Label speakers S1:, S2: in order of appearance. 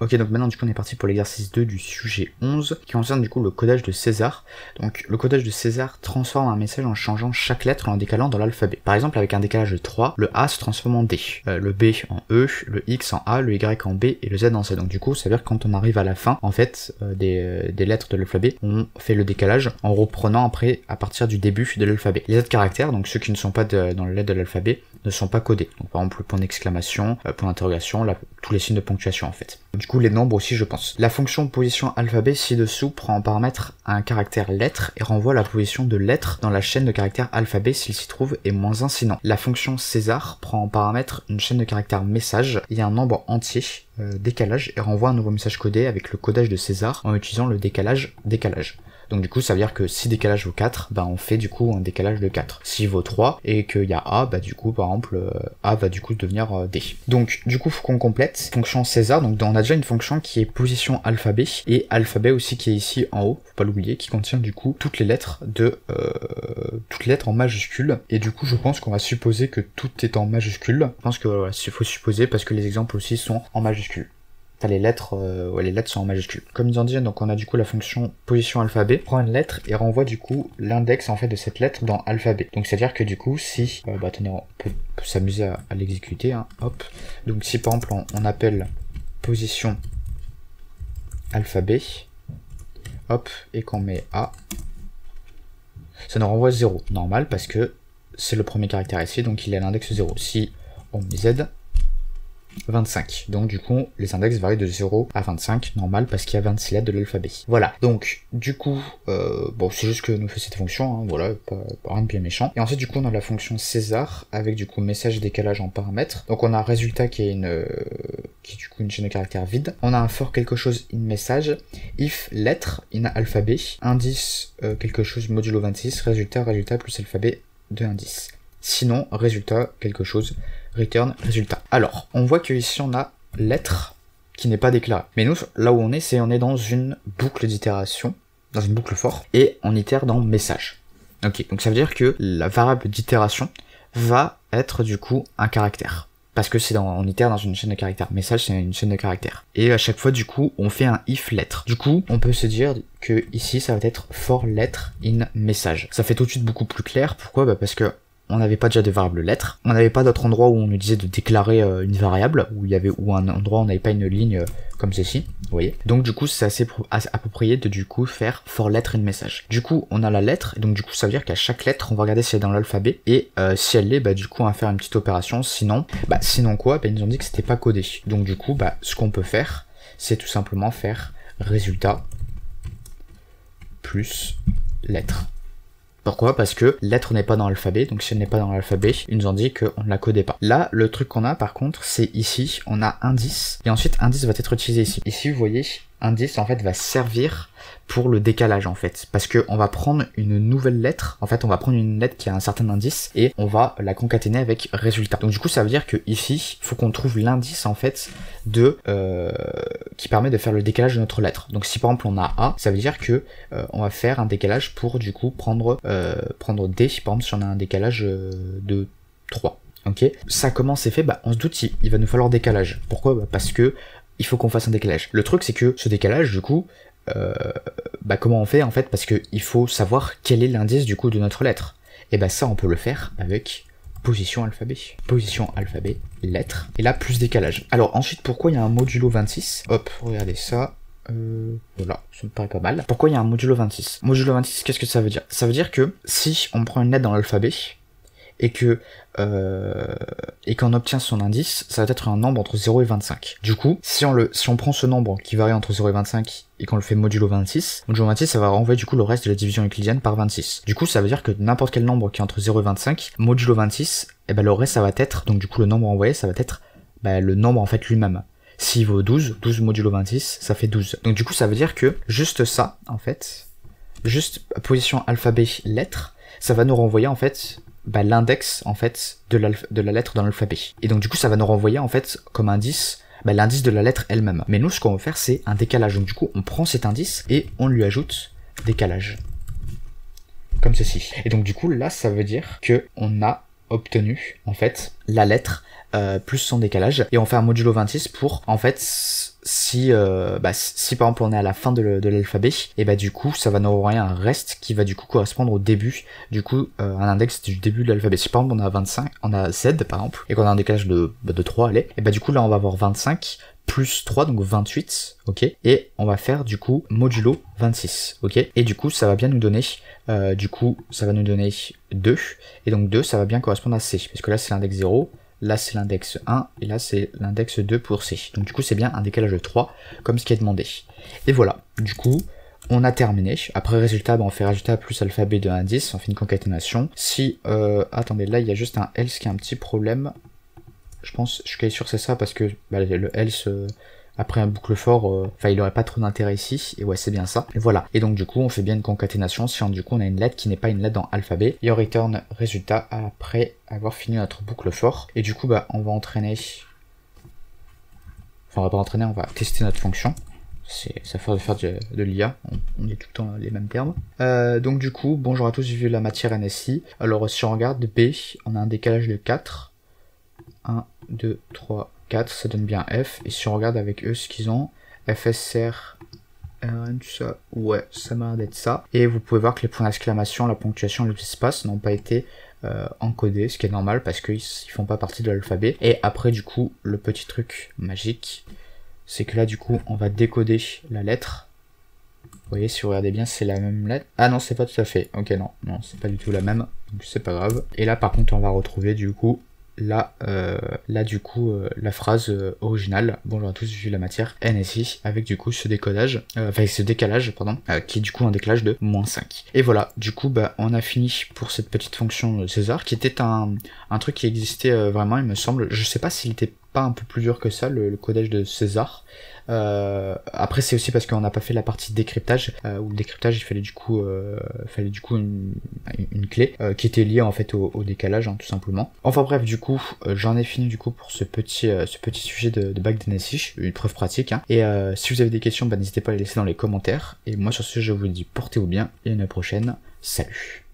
S1: Ok, donc maintenant du coup on est parti pour l'exercice 2 du sujet 11 qui concerne du coup le codage de César. Donc le codage de César transforme un message en changeant chaque lettre et en décalant dans l'alphabet. Par exemple avec un décalage de 3, le A se transforme en D, le B en E, le X en A, le Y en B et le Z en C. Donc du coup ça veut dire que quand on arrive à la fin en fait des lettres de l'alphabet, on fait le décalage en reprenant après à partir du début de l'alphabet. Les autres caractères, donc ceux qui ne sont pas dans les lettres de l'alphabet, ne sont pas codés. Donc par exemple le point d'exclamation, point d'interrogation, tous les signes de ponctuation en fait. Du coup les nombres aussi je pense. La fonction position alphabet ci-dessous prend en paramètre un caractère lettre et renvoie la position de lettre dans la chaîne de caractères alphabet s'il s'y trouve et -1 sinon. La fonction César prend en paramètre une chaîne de caractères message et un nombre entier décalage et renvoie un nouveau message codé avec le codage de César en utilisant le décalage. Donc du coup ça veut dire que si décalage vaut 4, bah on fait du coup un décalage de 4. S'il vaut 3 et qu'il y a A, bah du coup par exemple A va du coup devenir D. Donc du coup faut qu'on complète. Fonction César, donc on a déjà une fonction qui est position alphabet et alphabet aussi qui est ici en haut, faut pas l'oublier, qui contient du coup toutes les lettres en majuscules. Et du coup je pense qu'on va supposer que tout est en majuscule. Je pense que voilà, il faut supposer parce que les exemples aussi sont en majuscules. Enfin, les lettres sont en majuscules. Comme ils ont dit, donc on a du coup la fonction position alphabet, prend une lettre et renvoie du coup l'index en fait de cette lettre dans alphabet. Donc c'est à dire que du coup si, attendez, on peut s'amuser à l'exécuter, hein, hop. Donc si par exemple on appelle position alphabet, hop, et qu'on met A, ça nous renvoie 0, normal parce que c'est le premier caractère ici, donc il est à l'index 0. Si on met Z, 25. Donc du coup, les index varient de 0 à 25, normal, parce qu'il y a 26 lettres de l'alphabet. Voilà, donc du coup, bon, c'est juste que nous fait cette fonction, hein, voilà, pas rien de bien méchant. Et ensuite, du coup, on a la fonction César, avec du coup message et décalage en paramètres. Donc on a un résultat qui est du coup une chaîne de caractères vide. On a un for quelque chose in message, if lettre in alphabet, indice quelque chose modulo 26, résultat plus alphabet de indice. Sinon, résultat quelque chose, return résultat. Alors, on voit que ici on a lettre qui n'est pas déclarée. Mais nous, là où on est dans une boucle d'itération, dans une boucle for, et on itère dans message. Ok, donc ça veut dire que la variable d'itération va être du coup un caractère. Parce que on itère dans une chaîne de caractères. Message, c'est une chaîne de caractères. Et à chaque fois, du coup, on fait un if lettre. Du coup, on peut se dire que ici, ça va être for lettre in message. Ça fait tout de suite beaucoup plus clair. Pourquoi ? Bah parce que on n'avait pas déjà de variable lettre, on n'avait pas d'autre endroit où on nous disait de déclarer une variable, ou un endroit où on n'avait pas une ligne comme ceci, vous voyez. Donc du coup c'est assez approprié de du coup faire for lettre in message. Du coup on a la lettre, et donc du coup ça veut dire qu'à chaque lettre on va regarder si elle est dans l'alphabet, et si elle l'est, bah du coup on va faire une petite opération, sinon quoi, ils nous ont dit que c'était pas codé. Donc du coup ce qu'on peut faire, c'est tout simplement faire résultat plus lettre. Pourquoi ? Parce que lettre n'est pas dans l'alphabet, donc si elle n'est pas dans l'alphabet, ils nous ont dit qu'on ne la codait pas. Là, le truc qu'on a par contre, c'est ici, on a indice, et ensuite indice va être utilisé ici. Ici, vous voyez, indice en fait va servir pour le décalage en fait, parce que on va prendre une nouvelle lettre, en fait on va prendre une lettre qui a un certain indice, et on va la concaténer avec résultat. Donc du coup ça veut dire que ici, faut qu'on trouve l'indice en fait qui permet de faire le décalage de notre lettre. Donc si par exemple on a A, ça veut dire que on va faire un décalage pour du coup prendre D, par exemple si on a un décalage de 3. Ok, ça comment c'est fait ? On se doute il va nous falloir décalage. Pourquoi ? Parce que il faut qu'on fasse un décalage. Le truc c'est que ce décalage du coup, comment on fait en fait, parce que il faut savoir quel est l'indice du coup de notre lettre. Et ça on peut le faire avec position alphabet, lettre, et là plus décalage. Alors ensuite pourquoi il y a un modulo 26 ? Hop, regardez ça. Voilà, ça me paraît pas mal. Pourquoi il y a un modulo 26 ? Modulo 26, qu'est-ce que ça veut dire ? Ça veut dire que si on prend une lettre dans l'alphabet et qu'on obtient son indice, ça va être un nombre entre 0 et 25. Du coup, si on prend ce nombre qui varie entre 0 et 25 et qu'on le fait modulo 26, ça va renvoyer du coup le reste de la division euclidienne par 26. Du coup, ça veut dire que n'importe quel nombre qui est entre 0 et 25, modulo 26, le reste ça va être, donc du coup le nombre envoyé, ça va être le nombre en fait lui-même. S'il vaut 12 modulo 26, ça fait 12. Donc du coup, ça veut dire que juste ça, en fait, juste position alphabet lettre, ça va nous renvoyer en fait l'index en fait de la lettre dans l'alphabet. Et donc du coup ça va nous renvoyer en fait comme indice l'indice de la lettre elle-même. Mais nous ce qu'on va faire c'est un décalage. Donc du coup on prend cet indice et on lui ajoute décalage. Comme ceci. Et donc du coup là ça veut dire que on a obtenu en fait la lettre plus son décalage, et on fait un modulo 26 pour en fait si par exemple on est à la fin de l'alphabet, et bah du coup ça va nous envoyer un reste qui va du coup correspondre au début, du coup un index du début de l'alphabet. Si par exemple on a 25, on a Z par exemple, et qu'on a un décalage de 3, allez, et bah du coup là on va avoir 25 plus 3, donc 28, ok, et on va faire du coup modulo 26, ok, et du coup ça va bien nous donner, du coup ça va nous donner 2, et donc 2 ça va bien correspondre à C, parce que là c'est l'index 0, là c'est l'index 1, et là c'est l'index 2 pour C, donc du coup c'est bien un décalage de 3, comme ce qui est demandé. Et voilà, du coup, on a terminé. Après résultat, on fait résultat plus alphabet de 1 à 10, on fait une concaténation. Si, attendez, là il y a juste un else qui a un petit problème. Je pense, je suis quasi sûr que c'est ça, parce que le else, après un boucle for, il aurait pas trop d'intérêt ici, et ouais c'est bien ça. Et voilà, et donc du coup on fait bien une concaténation si du coup on a une lettre qui n'est pas une lettre dans alphabet, et on return résultat après avoir fini notre boucle for. Et du coup on va entraîner, enfin on va pas entraîner, on va tester notre fonction. Ça fait faire de l'IA, on dit tout le temps les mêmes termes. Donc du coup, bonjour à tous, j'ai vu la matière NSI. Alors si on regarde B, on a un décalage de 4. 1, 2, 3, 4, ça donne bien F. Et si on regarde avec eux ce qu'ils ont, FSR, RN, tout ça, ouais, ça m'a l'air d'être ça. Et vous pouvez voir que les points d'exclamation, la ponctuation, les espaces n'ont pas été encodés, ce qui est normal parce qu'ils font pas partie de l'alphabet. Et après du coup, le petit truc magique, c'est que là du coup on va décoder la lettre. Vous voyez, si vous regardez bien, c'est la même lettre. Ah non, c'est pas tout à fait. Ok, non, c'est pas du tout la même, donc c'est pas grave. Et là par contre on va retrouver du coup la phrase originale. Bonjour à tous, j'ai vu la matière NSI, avec du coup ce décodage, ce décalage, pardon, qui est du coup un décalage de -5. Et voilà, du coup on a fini pour cette petite fonction César, qui était un truc qui existait vraiment, il me semble. Je sais pas s'il était pas un peu plus dur que ça, le codage de César. Après c'est aussi parce qu'on n'a pas fait la partie décryptage, où le décryptage il fallait du coup une clé qui était liée en fait au décalage, tout simplement. Enfin bref, du coup j'en ai fini du coup pour ce petit sujet de bac d'NSI, une preuve pratique, et si vous avez des questions, n'hésitez pas à les laisser dans les commentaires, et moi sur ce je vous dis portez-vous bien et à une prochaine, salut.